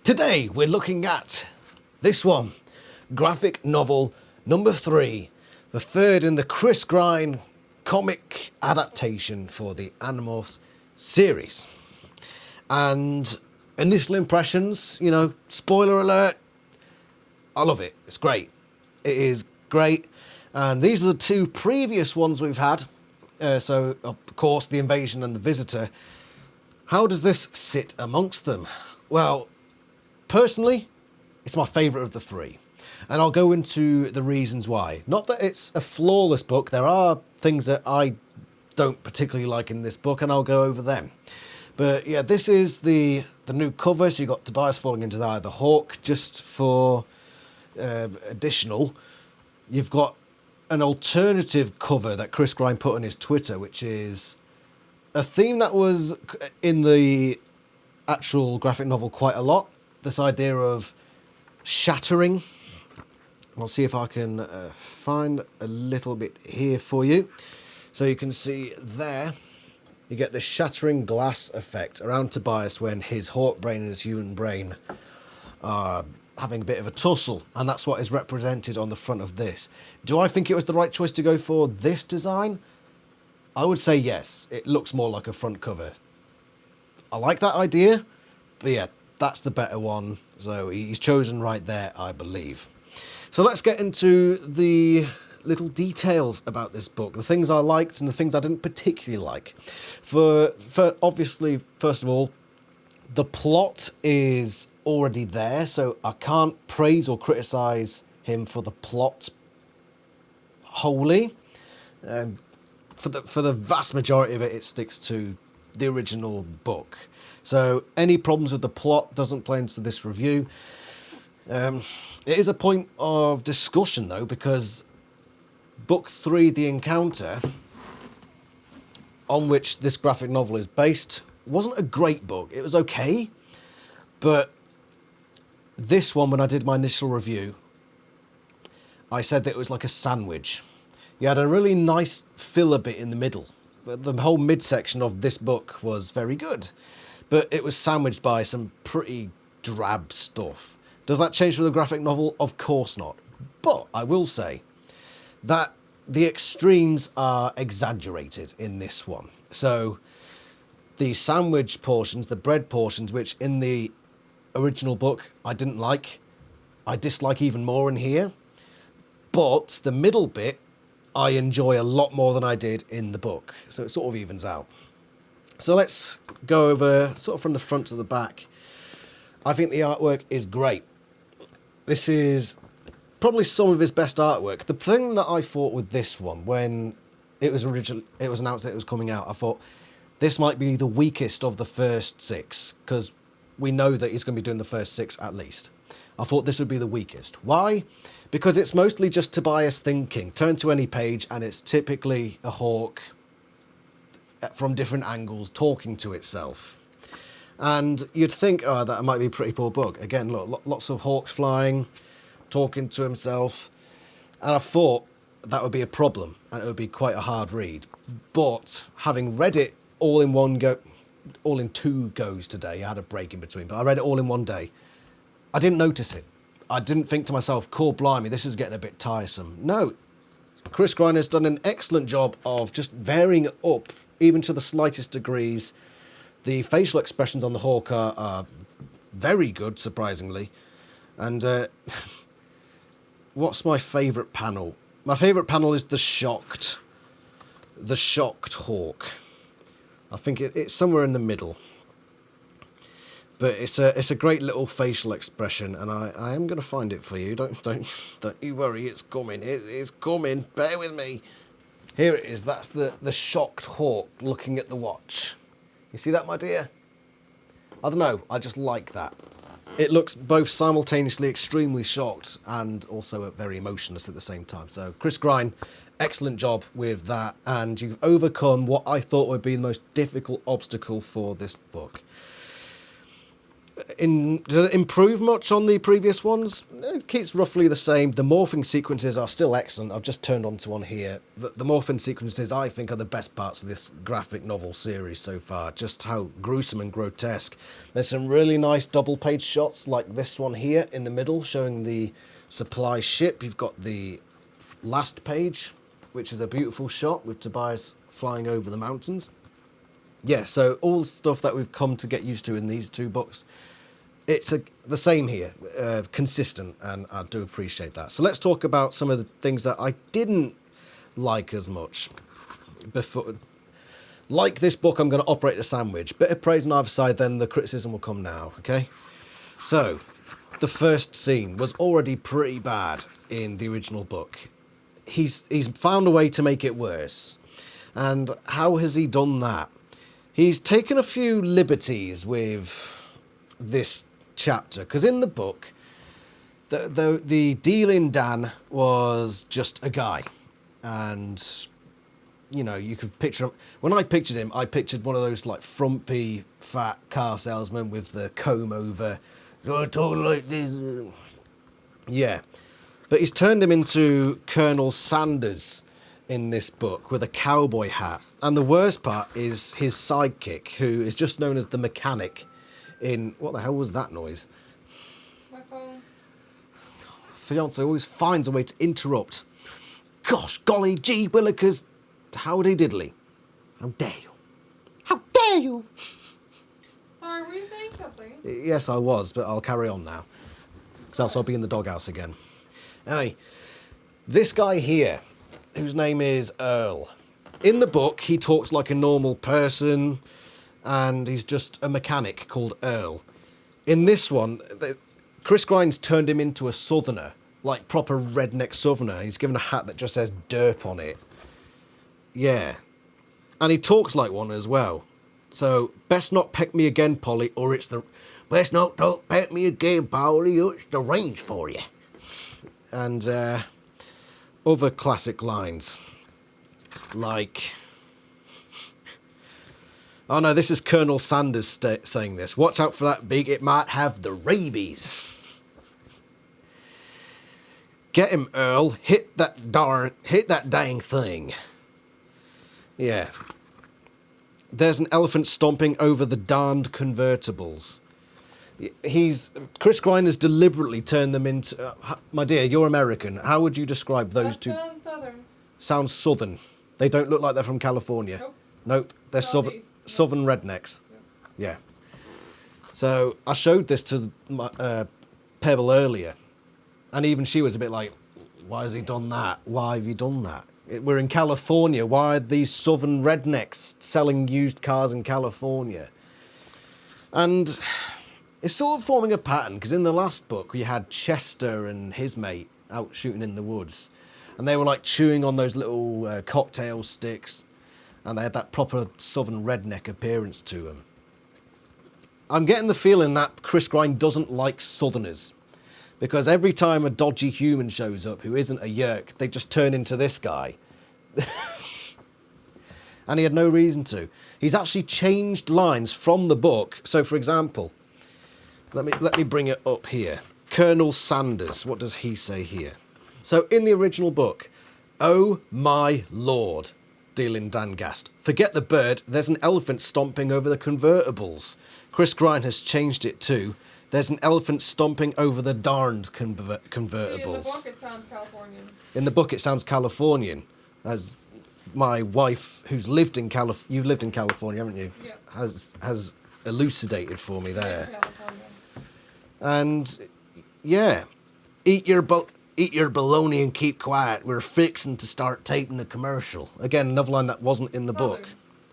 Today we're looking at this one, graphic novel number 3, the third in the Chris Grine comic adaptation for the Animorphs series. And initial impressions, spoiler alert, I love it. It's great. It is great. And these are the two previous ones we've had. So, of course, The Invasion and The Visitor. How does this sit amongst them? Well, personally, it's my favourite of the three. And I'll go into the reasons why. Not that it's a flawless book. There are things that I don't particularly like in this book, and I'll go over them. But yeah, this is the new cover. So you've got Tobias falling into the eye of the hawk. Just for additional, you've got an alternative cover that Chris Grine put on his Twitter, which is a theme that was in the actual graphic novel quite a lot. This idea of shattering. I'll see if I can find a little bit here for you. So you can see there, you get the shattering glass effect around Tobias when his hawk brain and his human brain are having a bit of a tussle, and that's what is represented on the front of this. Do I think it was the right choice to go for this design? I would say yes. It looks more like a front cover. I like that idea, but yeah, that's the better one. So he's chosen right there, I believe. So let's get into the little details about this book, the things I liked and the things I didn't particularly like. For obviously, first of all, the plot is already there, so I can't praise or criticise him for the plot wholly. For the vast majority of it, it sticks to the original book. So any problems with the plot doesn't play into this review. It is a point of discussion, though, because Book 3, The Encounter, on which this graphic novel is based, wasn't a great book. It was okay, but this one, when I did my initial review, I said that it was like a sandwich. You had a really nice filler bit in the middle. The whole midsection of this book was very good, but it was sandwiched by some pretty drab stuff. Does that change for the graphic novel? Of course not. But I will say that the extremes are exaggerated in this one. So the sandwich portions, the bread portions, which in the original book I didn't like, I dislike even more in here. But the middle bit I enjoy a lot more than I did in the book. So it sort of evens out. So let's go over sort of from the front to the back. I think the artwork is great. This is probably some of his best artwork. The thing that I thought with this one, when it was announced that it was coming out, I thought this might be the weakest of the first 6, because we know that he's going to be doing the first 6 at least. I thought this would be the weakest. Why? Because it's mostly just Tobias thinking. Turn to any page and it's typically a hawk from different angles talking to itself. And you'd think, oh, that might be a pretty poor book. Again, look, lots of hawks flying, talking to himself. And I thought that would be a problem and it would be quite a hard read. But having read it all in one go, all in 2 goes today, I had a break in between, but I read it all in one day. I didn't notice it. I didn't think to myself, cool, blimey, this is getting a bit tiresome. No, Chris Grine has done an excellent job of just varying up, even to the slightest degrees. The facial expressions on the hawk are very good, surprisingly. And what's my favourite panel? My favourite panel is the shocked hawk. I think it's somewhere in the middle. But it's a great little facial expression, and I am going to find it for you. Don't you worry, it's coming. It's coming. Bear with me. Here it is. That's the shocked hawk looking at the watch. You see that, my dear? I don't know. I just like that. It looks both simultaneously extremely shocked and also very emotionless at the same time. So Chris Grine, excellent job with that, and you've overcome what I thought would be the most difficult obstacle for this book. Does it improve much on the previous ones? It keeps roughly the same. The morphing sequences are still excellent. I've just turned on to one here. The morphing sequences, I think, are the best parts of this graphic novel series so far. Just how gruesome and grotesque. There's some really nice double-page shots, like this one here in the middle, showing the supply ship. You've got the last page, which is a beautiful shot with Tobias flying over the mountains. Yeah, so all the stuff that we've come to get used to in these two books, it's the same here, consistent, and I do appreciate that. So let's talk about some of the things that I didn't like as much before. Like this book, I'm going to operate the sandwich. Bit of praise on either side, then the criticism will come now, okay? So, the first scene was already pretty bad in the original book. He's found a way to make it worse. And how has he done that? He's taken a few liberties with this chapter, because in the book, the dealing Dan was just a guy, and you know, you could picture him. When I pictured one of those like frumpy, fat car salesmen with the comb over. You're talking like this. Yeah, but he's turned him into Colonel Sanders in this book with a cowboy hat, and the worst part is his sidekick, who is just known as the mechanic. In what the hell was that noise? My phone. Fiance always finds a way to interrupt. Gosh, golly gee willikers, howdy diddly. How dare you? How dare you? Sorry, were you saying something? Yes, I was, but I'll carry on now, because else I'll be in the doghouse again. Anyway, this guy here, whose name is Earl. In the book, he talks like a normal person, and he's just a mechanic called Earl. In this one, Chris Grine's turned him into a southerner, like proper redneck southerner. He's given a hat that just says derp on it. Yeah. And he talks like one as well. So, best not peck me again, Polly, or it's the... Best not don't peck me again, Polly, or it's the range for you. And, other classic lines. Like... Oh no, this is Colonel Sanders saying this. Watch out for that beak, it might have the rabies. Get him, Earl. Hit that dang thing. Yeah. There's an elephant stomping over the darned convertibles. Chris Grine has deliberately turned them into... my dear, you're American. How would you describe those two? Sounds southern. Sounds southern. They don't look like they're from California. Nope, they're southern rednecks. Yeah. So I showed this to Pebble earlier, and even she was a bit like, why has he done that? Why have you done that? We're in California. Why are these southern rednecks selling used cars in California? And it's sort of forming a pattern, because in the last book we had Chester and his mate out shooting in the woods, and they were like chewing on those little cocktail sticks, and they had that proper southern redneck appearance to them. I'm getting the feeling that Chris Grine doesn't like southerners, because every time a dodgy human shows up who isn't a yerk, they just turn into this guy. And he had no reason to. He's actually changed lines from the book. So, for example, let me bring it up here. Colonel Sanders, what does he say here? So, in the original book, oh my lord, dealing Dangast. Forget the bird, there's an elephant stomping over the convertibles. Chris Grine has changed it to, there's an elephant stomping over the darned convertibles. In the book it sounds Californian. In the book it sounds Californian. As my wife, who's lived in you've lived in California, haven't you? Yeah. Has elucidated for me there. California. And yeah, eat your bologna and keep quiet. We're fixing to start taping the commercial. Again, another line that wasn't in the book.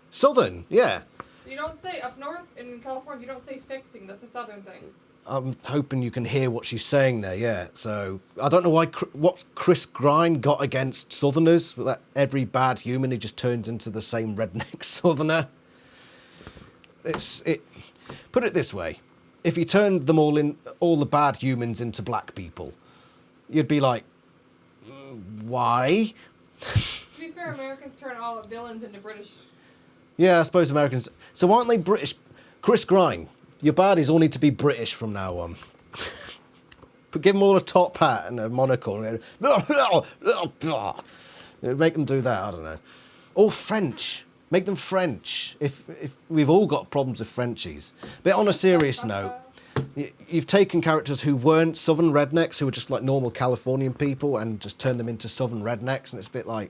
Southern, yeah. You don't say up north in California. You don't say fixing. That's a southern thing. I'm hoping you can hear what she's saying there, yeah. So, I don't know what Chris Grine got against Southerners, that every bad human, he just turns into the same redneck Southerner. Put it this way, if he turned them all the bad humans into black people, you'd be like, why? To be fair, Americans turn all villains into British. Yeah, I suppose Americans... So aren't they British? Chris Grine, Your baddies all need to be British from now on. But give them all a top hat and a monocle. And make them do that, I don't know. Or French. Make them French. If we've all got problems with Frenchies. But on a serious note, you've taken characters who weren't Southern rednecks, who were just like normal Californian people, and just turned them into Southern rednecks, and it's a bit like,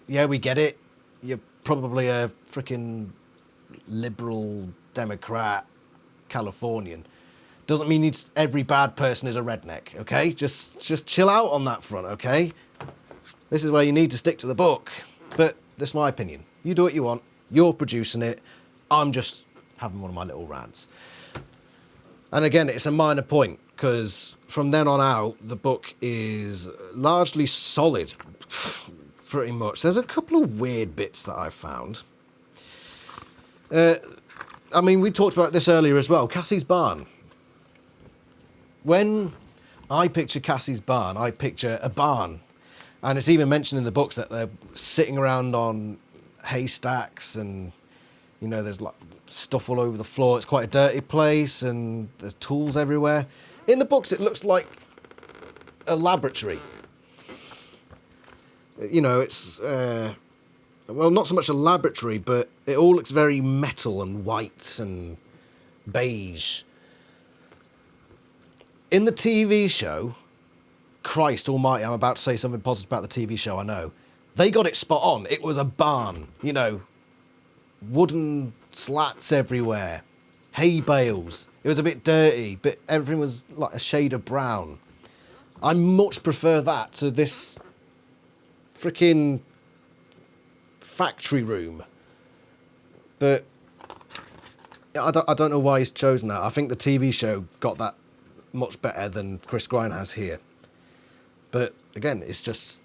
yeah, we get it. You're probably a freaking liberal Democrat Californian. Doesn't mean every bad person is a redneck, okay? Just chill out on that front, okay? This is where you need to stick to the book. But that's my opinion. You do what you want. You're producing it. I'm just having one of my little rants. And again, it's a minor point, because from then on out, the book is largely solid, pretty much. There's a couple of weird bits that I've found. I mean, we talked about this earlier as well. Cassie's barn. When I picture Cassie's barn, I picture a barn. And it's even mentioned in the books that they're sitting around on haystacks and, you know, there's like stuff all over the floor. It's quite a dirty place and there's tools everywhere. In the books, it looks like a laboratory. You know, it's, well, not so much a laboratory, but it all looks very metal and white and beige. In the TV show, Christ almighty, I'm about to say something positive about the TV show, I know. They got it spot on. It was a barn, you know, wooden slats everywhere, hay bales. It was a bit dirty, but everything was like a shade of brown. I much prefer that to this freaking factory room. But I don't know why he's chosen that. I think the TV show got that much better than Chris Grine has here. But again, it's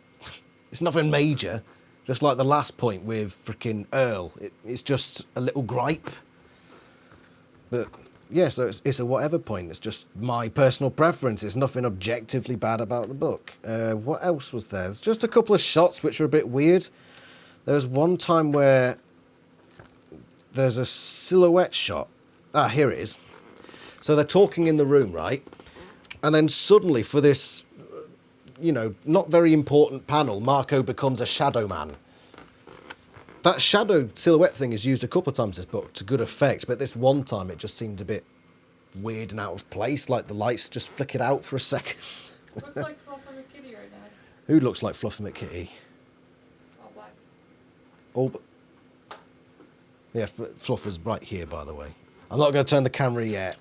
nothing major. Just like the last point with freaking Earl. It's just a little gripe. But yeah, so it's a whatever point. It's just my personal preference. It's nothing objectively bad about the book. What else was there? There's just a couple of shots which are a bit weird. There was one time where there's a silhouette shot. Ah, here it is. So they're talking in the room, right? And then suddenly for this, you know, not very important panel, Marco becomes a shadow man. That shadow silhouette thing is used a couple of times in this book to good effect, but this one time it just seemed a bit weird and out of place, like the lights just flickered out for a second. Looks like Fluffy McKitty right now. Who looks like Fluffy McKitty? All black. Oh, yeah, Fluff is right here, by the way. I'm not going to turn the camera yet.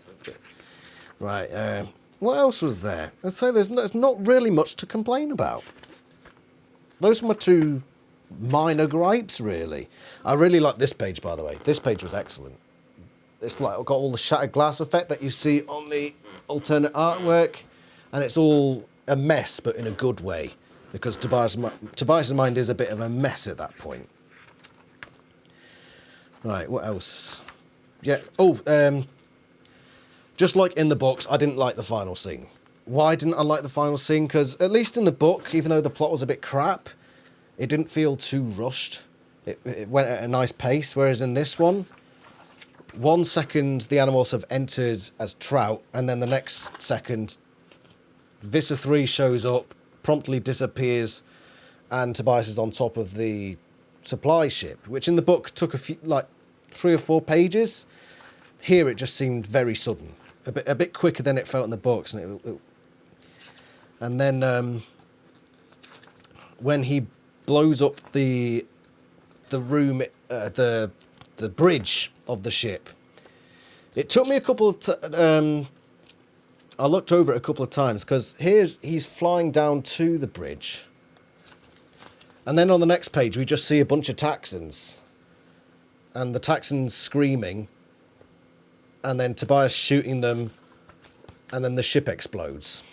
Right, what else was there? I'd say there's not really much to complain about. Those were my two minor gripes, really. I really like this page, by the way. This page was excellent. It's like got all the shattered glass effect that you see on the alternate artwork, and it's all a mess, but in a good way, because Tobias's mind is a bit of a mess at that point. Right, what else? Yeah, just like in the books, I didn't like the final scene. Why didn't I like the final scene? Because at least in the book, even though the plot was a bit crap, it didn't feel too rushed. It went at a nice pace, whereas in this one, 1 second the Animorphs have entered as Trout, and then the next second, Visser 3 shows up, promptly disappears, and Tobias is on top of the supply ship, which in the book took a few, like 3 or 4 pages. Here it just seemed very sudden, a bit quicker than it felt in the books, and then when he blows up the room, the bridge of the ship, it took me a couple of I looked over it a couple of times, because he's flying down to the bridge, and then on the next page we just see a bunch of Taxons, and the Taxons screaming, and then Tobias shooting them, and then the ship explodes.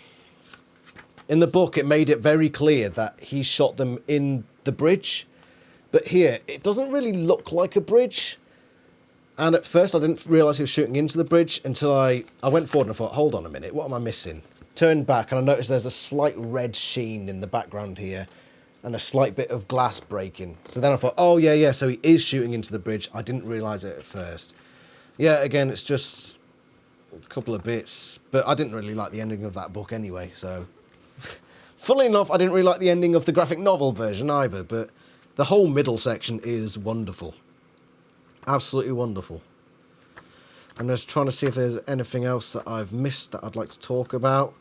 In the book, it made it very clear that he shot them in the bridge, but here, it doesn't really look like a bridge. And at first, I didn't realise he was shooting into the bridge until I went forward and I thought, hold on a minute, what am I missing? Turned back, and I noticed there's a slight red sheen in the background here, and a slight bit of glass breaking. So then I thought, oh, yeah, so he is shooting into the bridge. I didn't realise it at first. Yeah, again, it's just a couple of bits, but I didn't really like the ending of that book anyway, so... Funnily enough, I didn't really like the ending of the graphic novel version either, but the whole middle section is wonderful. Absolutely wonderful. I'm just trying to see if there's anything else that I've missed that I'd like to talk about.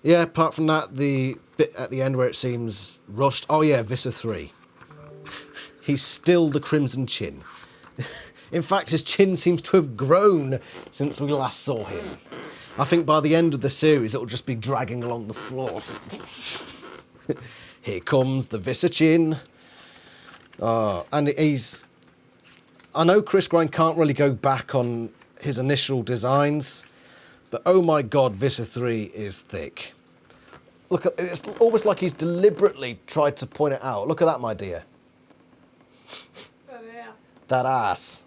Yeah, apart from that, the bit at the end where it seems rushed. Oh yeah, Visser 3. He's still the Crimson Chin. In fact, his chin seems to have grown since we last saw him. I think by the end of the series, it'll just be dragging along the floor. Here comes the Visser Chin. Oh, and he's... I know Chris Grine can't really go back on his initial designs, but oh my god, Visser 3 is thick. Look, it's almost like he's deliberately tried to point it out. Look at that, my dear. That ass. That ass.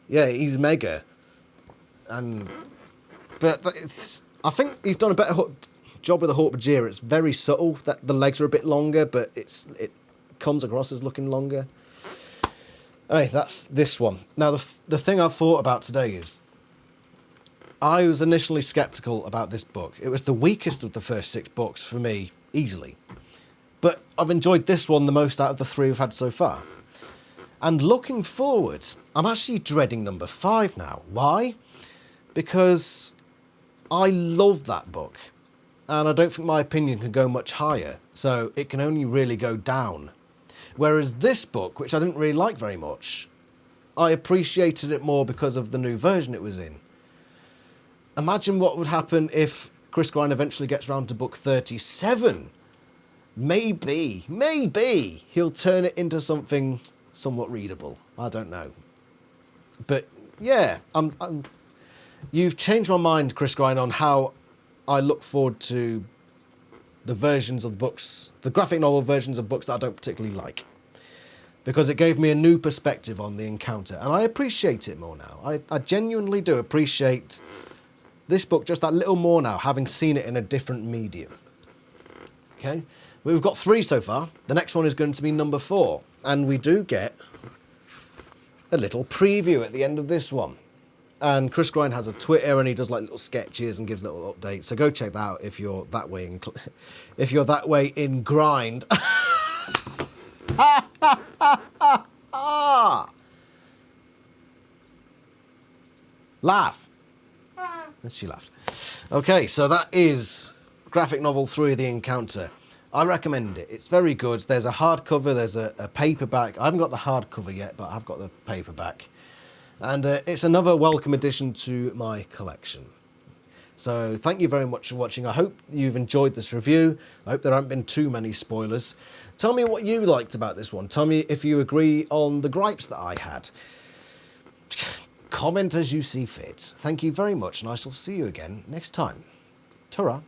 Yeah, he's mega. But it's... I think he's done a better job with the Hawk Bajir. It's very subtle. That the legs are a bit longer, but it comes across as looking longer. Hey, that's this one. Now, the thing I've thought about today is... I was initially sceptical about this book. It was the weakest of the first 6 books for me, easily. But I've enjoyed this one the most out of the 3 we've had so far. And looking forward, I'm actually dreading number 5 now. Why? Because I love that book. And I don't think my opinion can go much higher. So it can only really go down. Whereas this book, which I didn't really like very much, I appreciated it more because of the new version it was in. Imagine what would happen if Chris Grine eventually gets round to book 37. Maybe he'll turn it into something somewhat readable. I don't know. But yeah, you've changed my mind, Chris Grine, on how I look forward to the versions of the books, the graphic novel versions of books that I don't particularly like. Because it gave me a new perspective on the encounter. And I appreciate it more now. I genuinely do appreciate this book just that little more now, having seen it in a different medium. Okay? We've got 3 so far. The next one is going to be number 4. And we do get a little preview at the end of this one. And Chris Grine has a Twitter and he does like little sketches and gives little updates. So go check that out if you're that way in grind. Laugh. And she laughed. Okay, so that is graphic novel 3, The Encounter. I recommend it. It's very good. There's a hardcover, there's a paperback. I haven't got the hardcover yet, but I've got the paperback. And it's another welcome addition to my collection. So thank you very much for watching. I hope you've enjoyed this review. I hope there haven't been too many spoilers. Tell me what you liked about this one. Tell me if you agree on the gripes that I had. Comment as you see fit. Thank you very much, and I shall see you again next time. Ta-ra.